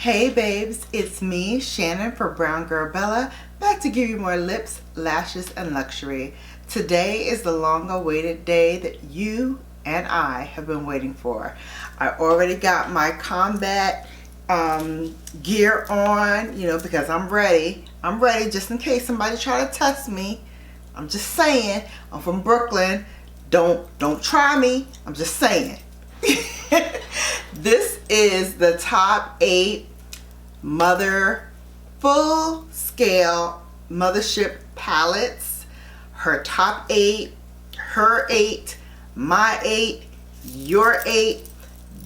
Hey babes, it's me, Shannon for BrownGirlBella, back to give you more lips, lashes, and luxury. Today is the long-awaited day that you and I have been waiting for. I already got my combat gear on, because I'm ready. I'm ready just in case somebody try to test me. I'm just saying, I'm from Brooklyn. Don't try me. I'm just saying. This is the top 8 full-scale mothership palettes. Her top 8, her 8, my 8, your 8.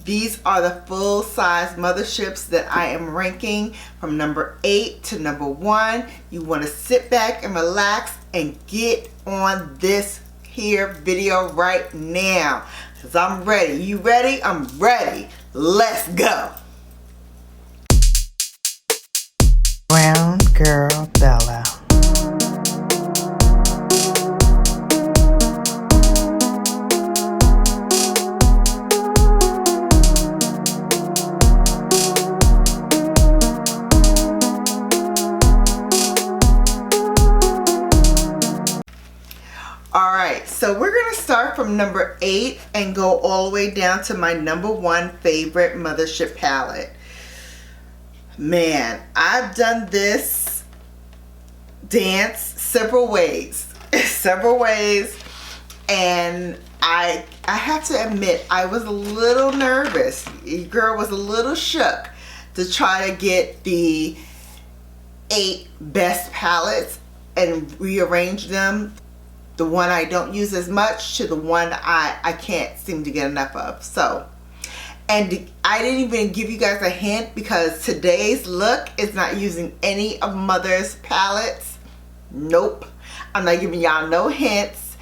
These are the full-size motherships that I am ranking from number 8 to number 1. You want to sit back and relax and get on this here video right now, because I'm ready. You ready? I'm ready. Let's go. BrownGirlBella. Alright, so we're going to start from number 8 and go all the way down to my number 1 favorite mothership palette. Man, I've done this dance several ways. And I have to admit, I was a little nervous. Your girl was a little shook to try to get the 8 best palettes and rearrange them. The one I don't use as much to the one I can't seem to get enough of. And I didn't even give you guys a hint, because today's look is not using any of Mother's palettes. Nope. I'm not giving y'all no hints.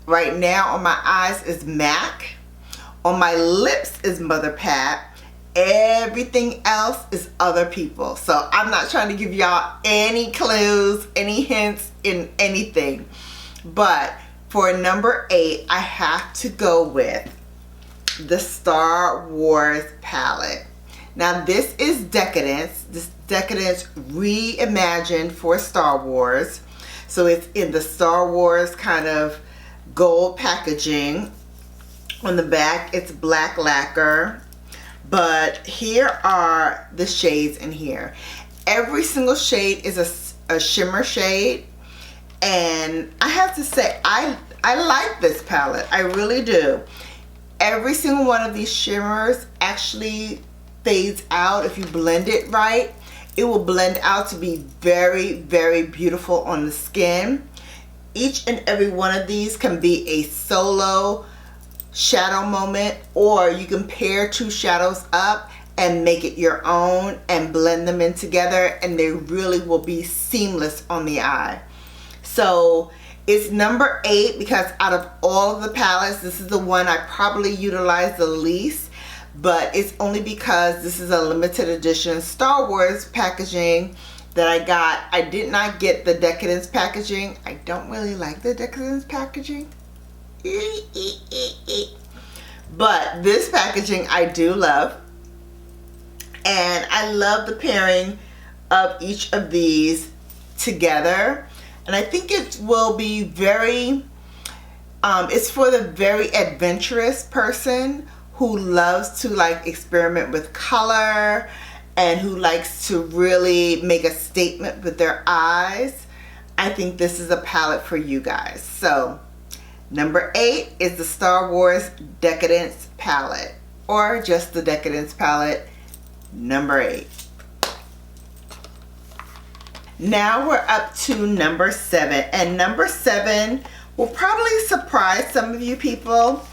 Right now on my eyes is MAC. On my lips is Mother Pat. Everything else is other people. So I'm not trying to give y'all any clues, any hints in anything. But for number 8, I have to go with the Star Wars palette. Now this is Decadence. This Decadence reimagined for Star Wars. So it's in the Star Wars kind of gold packaging. On the back it's black lacquer. But here are the shades in here. Every single shade is a shimmer shade. And I have to say, I like this palette. I really do. Every single one of these shimmers actually fades out if you blend it right. It will blend out to be very, very beautiful on the skin. Each and every one of these can be a solo shadow moment, or you can pair 2 shadows up and make it your own and blend them in together, and they really will be seamless on the eye. So it's number 8 because out of all of the palettes, this is the one I probably utilize the least, but it's only because this is a limited edition Star Wars packaging that I got. I did not get the Decadence packaging. I don't really like the Decadence packaging. But this packaging I do love. And I love the pairing of each of these together. And I think it will be very, it's for the very adventurous person who loves to like experiment with color and who likes to really make a statement with their eyes. I think this is a palette for you guys. So number 8 is the Star Wars Decadence palette, or just the Decadence palette, number 8. Now we're up to number 7, and number 7 will probably surprise some of you people,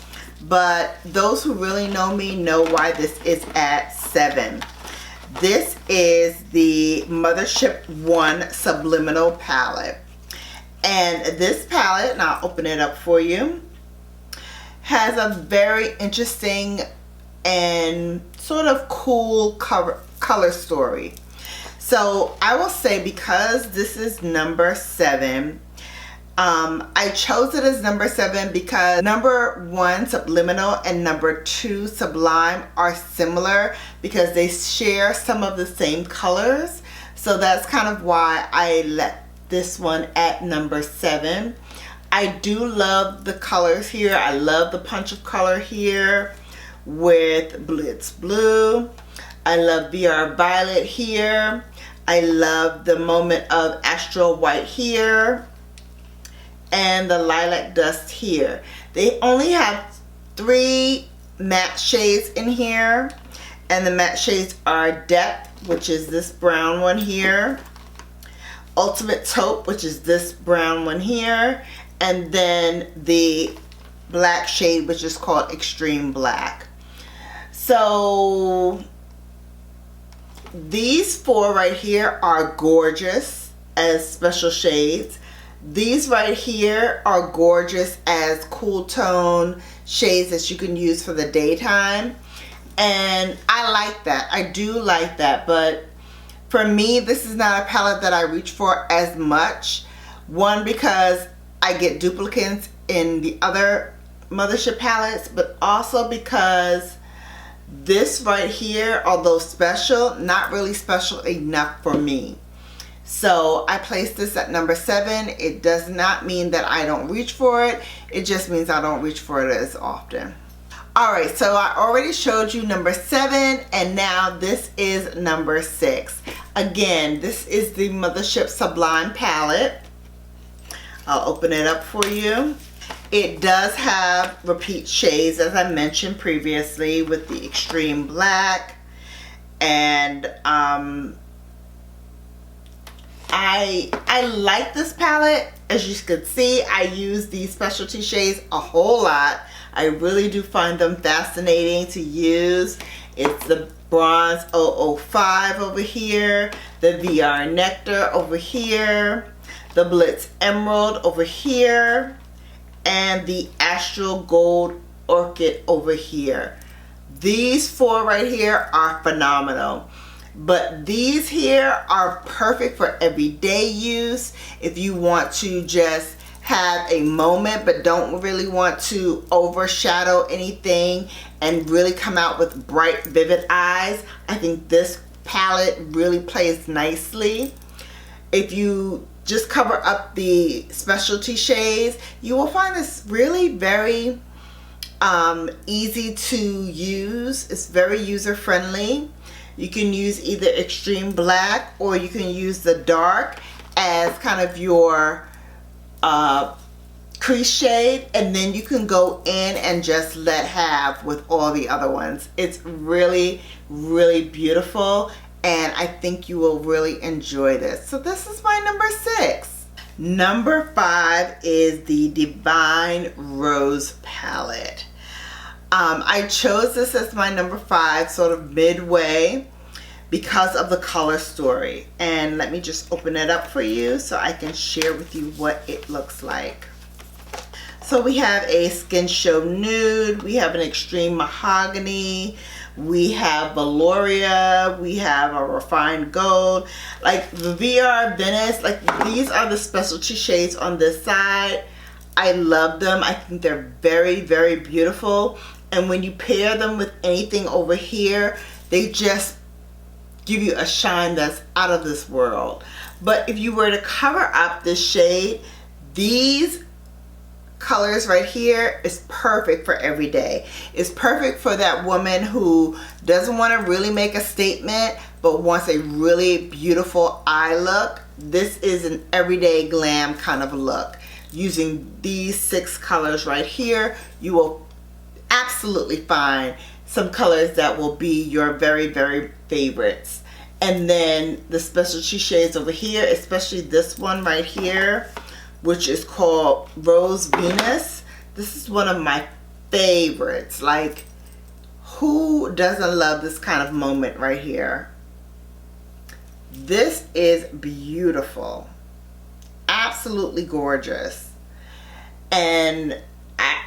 but those who really know me know why this is at 7. This is the Mothership 1 Subliminal palette, and this palette, and I'll open it up for you, has a very interesting and sort of cool color story. So I will say, because this is number 7, I chose it as number 7 because number 1 Subliminal and number 2 Sublime are similar because they share some of the same colors. So that's kind of why I let this one at number 7. I do love the colors here. I love the punch of color here with Blitz Blue. I love VR Violet here. I love the moment of Astral White here. And the Lilac Dust here. They only have 3 matte shades in here. And the matte shades are Depth, which is this brown one here. Ultimate Taupe, which is this brown one here. And then the black shade, which is called Extreme Black. So these 4 right here are gorgeous as special shades. These right here are gorgeous as cool tone shades that you can use for the daytime. And I like that. I do like that. But for me, this is not a palette that I reach for as much. One, because I get duplicates in the other Mothership palettes, but also because this right here, although special, not really special enough for me. So I placed this at number 7. It does not mean that I don't reach for it. It just means I don't reach for it as often. Alright, so I already showed you number 7, and now this is number 6. Again, this is the Mothership Sublime palette. I'll open it up for you. It does have repeat shades, as I mentioned previously, with the Extreme Black. And I like this palette. As you can see, I use these specialty shades a whole lot. I really do find them fascinating to use. It's the Bronze 005 over here, the VR Nectar over here, the Blitz Emerald over here, and the Astral Gold Orchid over here. These 4 right here are phenomenal. But these here are perfect for everyday use. If you want to just have a moment but don't really want to overshadow anything and really come out with bright, vivid eyes, I think this palette really plays nicely. If you just cover up the specialty shades, you will find this really very easy to use. It's very user friendly. You can use either Extreme Black or you can use the dark as kind of your crease shade, and then you can go in and just let have with all the other ones. It's really, really beautiful, and I think you will really enjoy this. So this is my number 6. Number 5 is the Divine Rose palette. I chose this as my number 5, sort of midway, because of the color story. And let me just open it up for you so I can share with you what it looks like. So we have a Skin Show Nude, we have an Extreme Mahogany, we have Valoria, we have a Refined Gold, like the VR Venice. Like, these are the specialty shades on this side. I love them. I think they're very, very beautiful. And when you pair them with anything over here, they just give you a shine that's out of this world. But if you were to cover up this shade, these colors right here is perfect for every day. It's perfect for that woman who doesn't want to really make a statement but wants a really beautiful eye look. This is an everyday glam kind of look. Using these 6 colors right here, you will absolutely find some colors that will be your very, very favorites. And then the specialty shades over here, especially this one right here, which is called Rose Venus. This is one of my favorites. Like, who doesn't love this kind of moment right here? This is beautiful. Absolutely gorgeous. And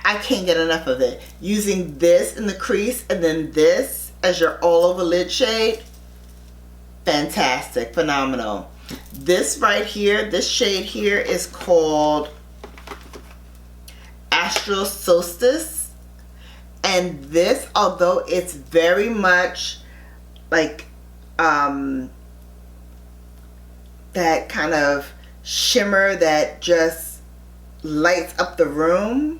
I can't get enough of it. Using this in the crease and then this as your all over lid shade, fantastic, phenomenal. This right here, this shade here is called Industrial Solstice. And this, although it's very much like that kind of shimmer that just lights up the room,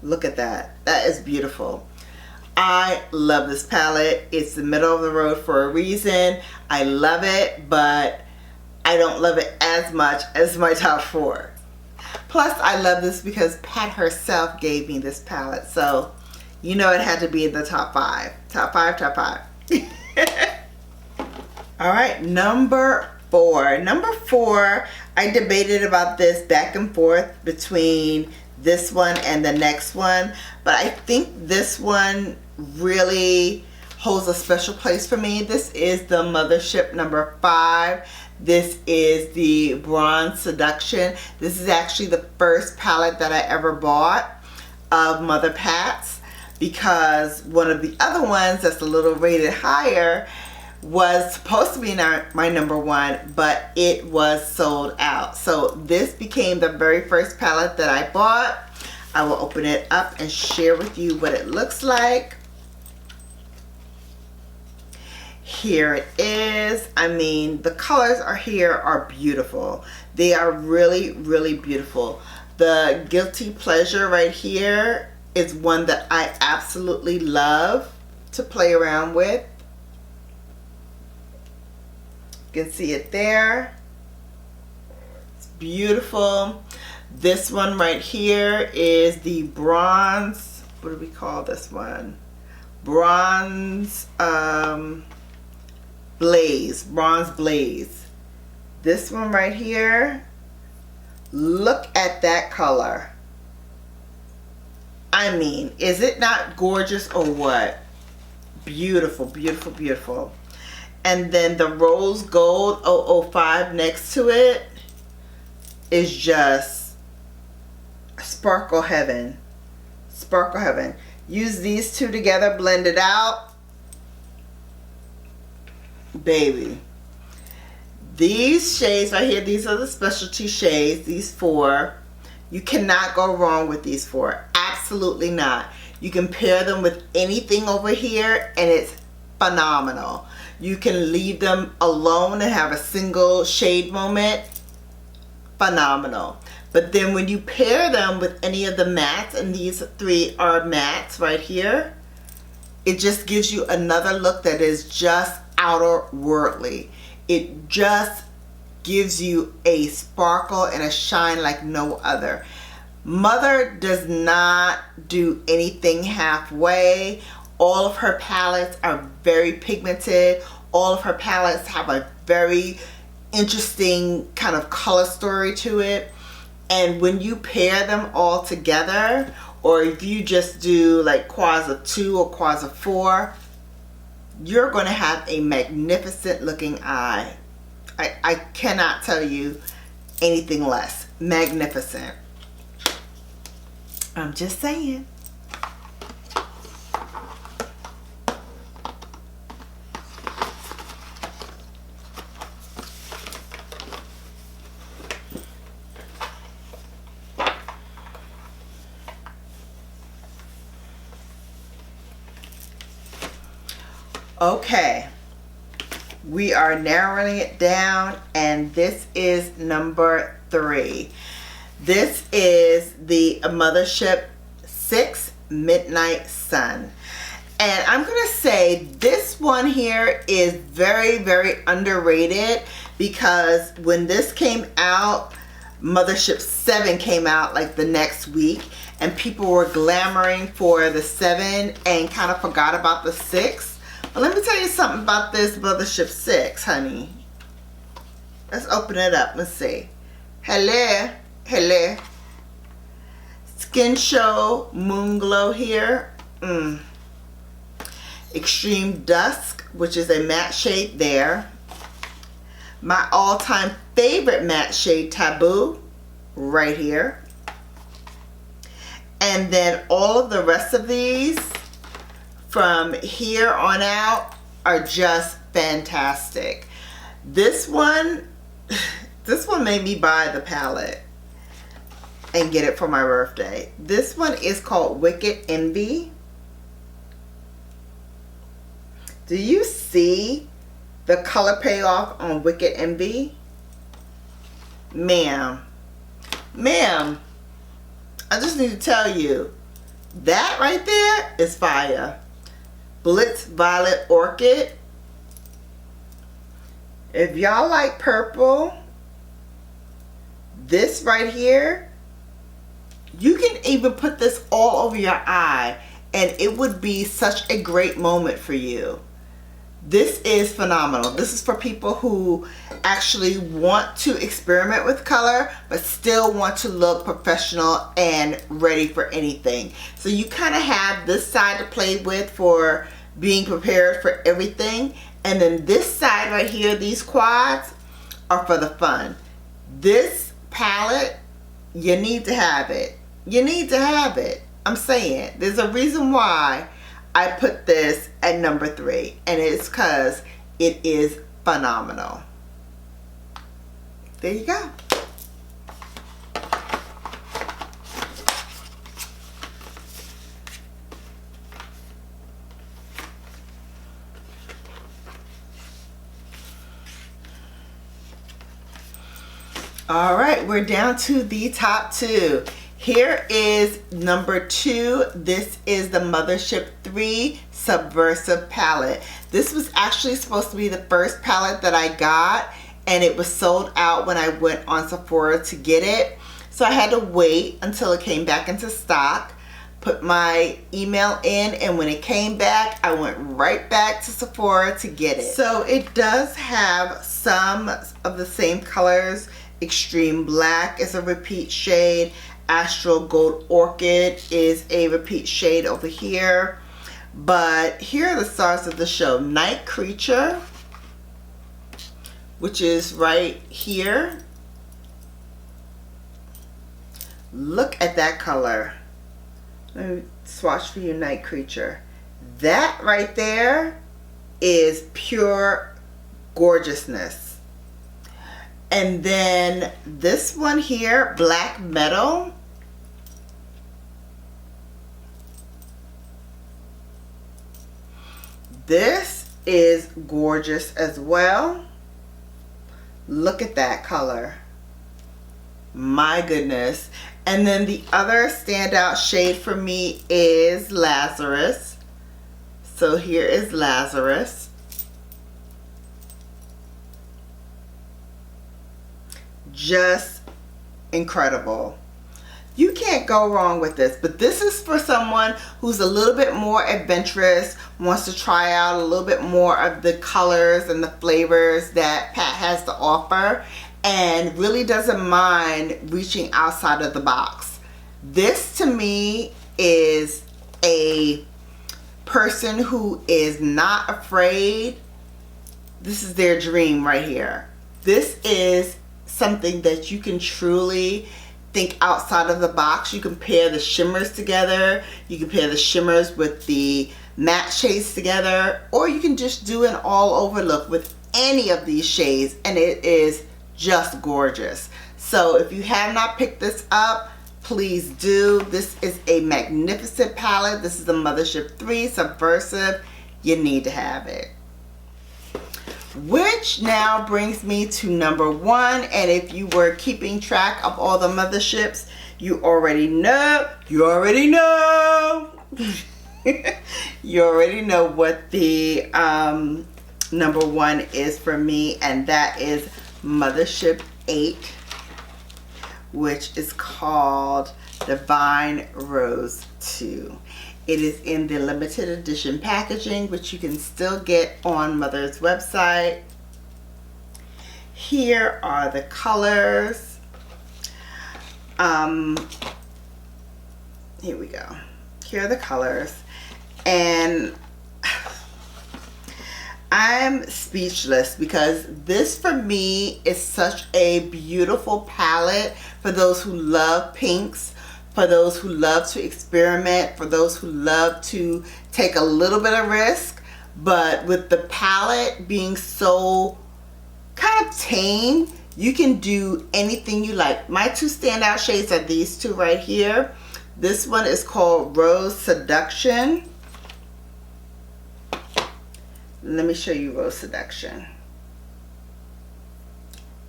look at that. That is beautiful. I love this palette. It's the middle of the road for a reason. I love it, but I don't love it as much as my top 4. Plus, I love this because Pat herself gave me this palette, so you know it had to be in the top 5. Top 5, top 5. All right, number 4. Number 4, I debated about this back and forth between this one and the next one, but I think this one really holds a special place for me. This is the Mothership number 5. This is the Bronze Seduction. This is actually the first palette that I ever bought of Mother Pat's, because one of the other ones that's a little rated higher was supposed to be my number 1, but it was sold out. So this became the very first palette that I bought. I will open it up and share with you what it looks like. Here it is. I mean, the colors are beautiful. They are really, really beautiful. The Guilty Pleasure right here is one that I absolutely love to play around with. You can see it there. It's beautiful. This one right here is the Bronze, what do we call this one? Bronze Blaze. Bronze Blaze. This one right here, look at that color. I mean, is it not gorgeous or what? Beautiful, beautiful, beautiful. And then the Rose Gold 005 next to it is just sparkle heaven. Sparkle heaven. Use these two together, blend it out. Baby. These shades right here, these are the specialty shades, these 4. You cannot go wrong with these 4. Absolutely not. You can pair them with anything over here and it's phenomenal. You can leave them alone and have a single shade moment. Phenomenal. But then when you pair them with any of the mattes, and these 3 are mattes right here, it just gives you another look that is just outer worldly. It just gives you a sparkle and a shine like no other. Mother does not do anything halfway. All of her palettes are very pigmented. All of her palettes have a very interesting kind of color story to it. And when you pair them all together, or if you just do like quads of 2 or quads of 4, you're going to have a magnificent looking eye. I cannot tell you anything less. Magnificent. I'm just saying. Okay, we are narrowing it down, and this is number 3. This is the Mothership 6 Midnight Sun. And I'm going to say this one here is very, very underrated, because when this came out, Mothership 7 came out like the next week, and people were glamoring for the 7 and kind of forgot about the 6. Let me tell you something about this Mothership 6, honey. Let's open it up. Let's see. Hello. Hello. Skin Show Moon Glow here. Extreme Dusk, which is a matte shade there. My all-time favorite matte shade, Taboo, right here. And then all of the rest of these from here on out are just fantastic. This one made me buy the palette. and get it for my birthday. This one is called Wicked Envy. Do you see the color payoff on Wicked Envy? Ma'am, I just need to tell you, that right there is fire. Blitz Violet Orchid. If y'all like purple, this right here, you can even put this all over your eye and it would be such a great moment for you. This is phenomenal. This is for people who actually want to experiment with color but still want to look professional and ready for anything. So you kind of have this side to play with for being prepared for everything, and then this side right here, these quads, are for the fun. This palette, you need to have it. You need to have it. I'm saying, there's a reason why I put this at number 3, and it's because it is phenomenal. There you go. All right, we're down to the top 2. Here is number 2. This is the Mothership 3 Subversive palette. This was actually supposed to be the first palette that I got, and it was sold out when I went on Sephora to get it. So I had to wait until it came back into stock, put my email in, and when it came back, I went right back to Sephora to get it. So it does have some of the same colors. Extreme Black is a repeat shade. Astral Gold Orchid is a repeat shade over here. But here are the stars of the show. Night Creature, which is right here. Look at that color. Let me swatch for you Night Creature. That right there is pure gorgeousness. And then this one here, Black Metal. This is gorgeous as well. Look at that color. My goodness. And then the other standout shade for me is Lazarus. So here is Lazarus. Just incredible. You can't go wrong with this, but this is for someone who's a little bit more adventurous, wants to try out a little bit more of the colors and the flavors that Pat has to offer, and really doesn't mind reaching outside of the box. This to me is a person who is not afraid. This is their dream right here. This is something that you can truly think outside of the box. You can pair the shimmers together. You can pair the shimmers with the matte shades together, or you can just do an all over look with any of these shades, and it is just gorgeous. So if you have not picked this up, please do. This is a magnificent palette. This is the Mothership 3 Subversive. You need to have it. Which now brings me to number 1, and if you were keeping track of all the motherships, you already know you already know what the number 1 is for me, and that is Mothership 8, which is called Divine Rose 2. It is in the limited edition packaging, which you can still get on Mother's website. Here are the colors. Here we go. Here are the colors. And I'm speechless because this for me is such a beautiful palette for those who love pinks, for those who love to experiment, for those who love to take a little bit of risk, but with the palette being so kind of tame, You can do anything you like. My two standout shades are these two right here. This one is called Rose Seduction. Let me show you Rose Seduction.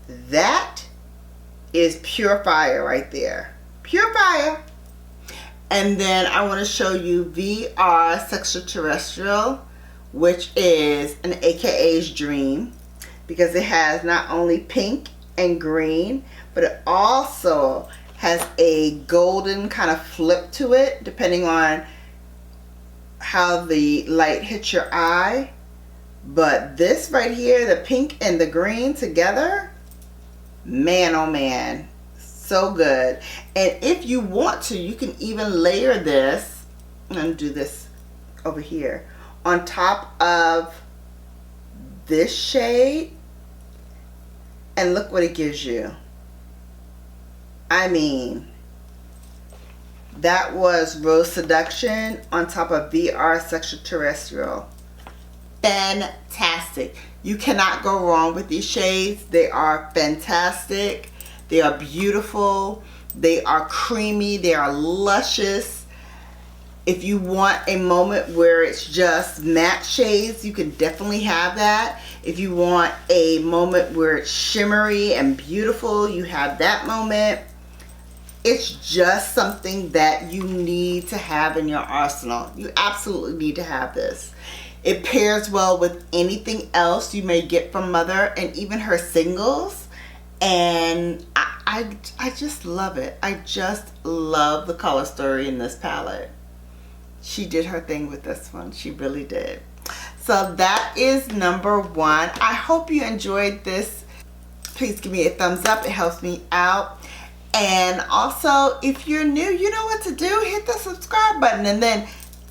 That is pure fire right there. Pure fire. And then I want to show you VR Sextraterrestrial, which is an AKA's dream, because it has not only pink and green, but it also has a golden kind of flip to it, depending on how the light hits your eye. But this right here, the pink and the green together, man oh man, so good. And if you want to, you can even layer this. I'm going to do this over here on top of this shade, and look what it gives you. I mean, that was Rose Seduction on top of VR Sextraterrestrial. Fantastic. You cannot go wrong with these shades. They are fantastic. They are beautiful. They are creamy. They are luscious. If you want a moment where it's just matte shades, you can definitely have that. If you want a moment where it's shimmery and beautiful, you have that moment. It's just something that you need to have in your arsenal. You absolutely need to have this. It pairs well with anything else you may get from Mother and even her singles. And I just love it. I just love the color story in this palette. She did her thing with this one. She really did. So that is number one. I hope you enjoyed this. Please give me a thumbs up. It helps me out. And also, if you're new, you know what to do. Hit the subscribe button and then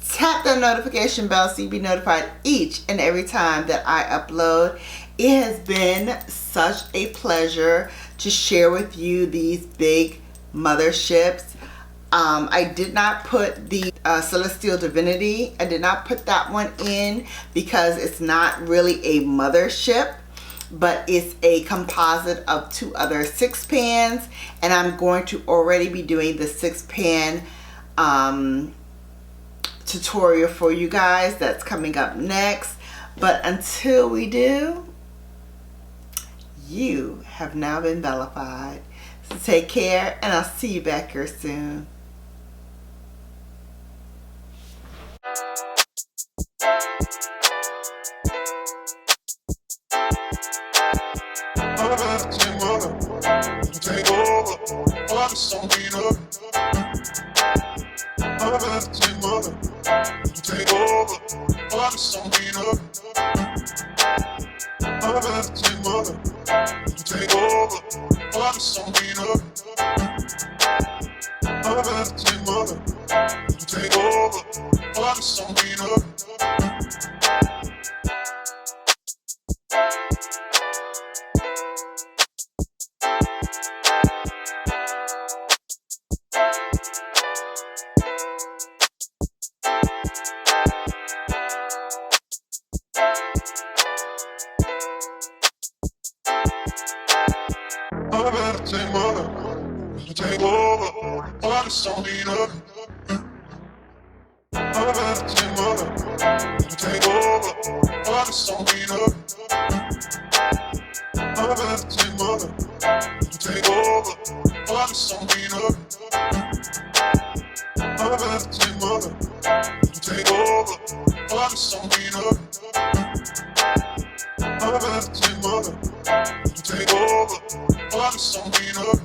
tap that notification bell so you'll be notified each and every time that I upload. It has been such a pleasure to share with you these big motherships. I did not put the Celestial Divinity. I did not put that one in because it's not really a mothership, but it's a composite of two other 6-pans, and I'm going to already be doing the 6-pan tutorial for you guys. That's coming up next. But until we do, you have now been bellified. So take care, and I'll see you back here soon. Take over, all this on me up. I'm about to take mother. Take over, all this on me up. I'm about to take mother. Take over, all this on me up. I'm about to take mother. Take over, all this on me up. I'm about to take mother, take over, all this on me up. I'm about to take mother, take over, all this on me up. I'm about to take mother, take over, all this on me up. I'm about to take mother, take over, all this on me up. I'm about to take mother, take over, all this on me up.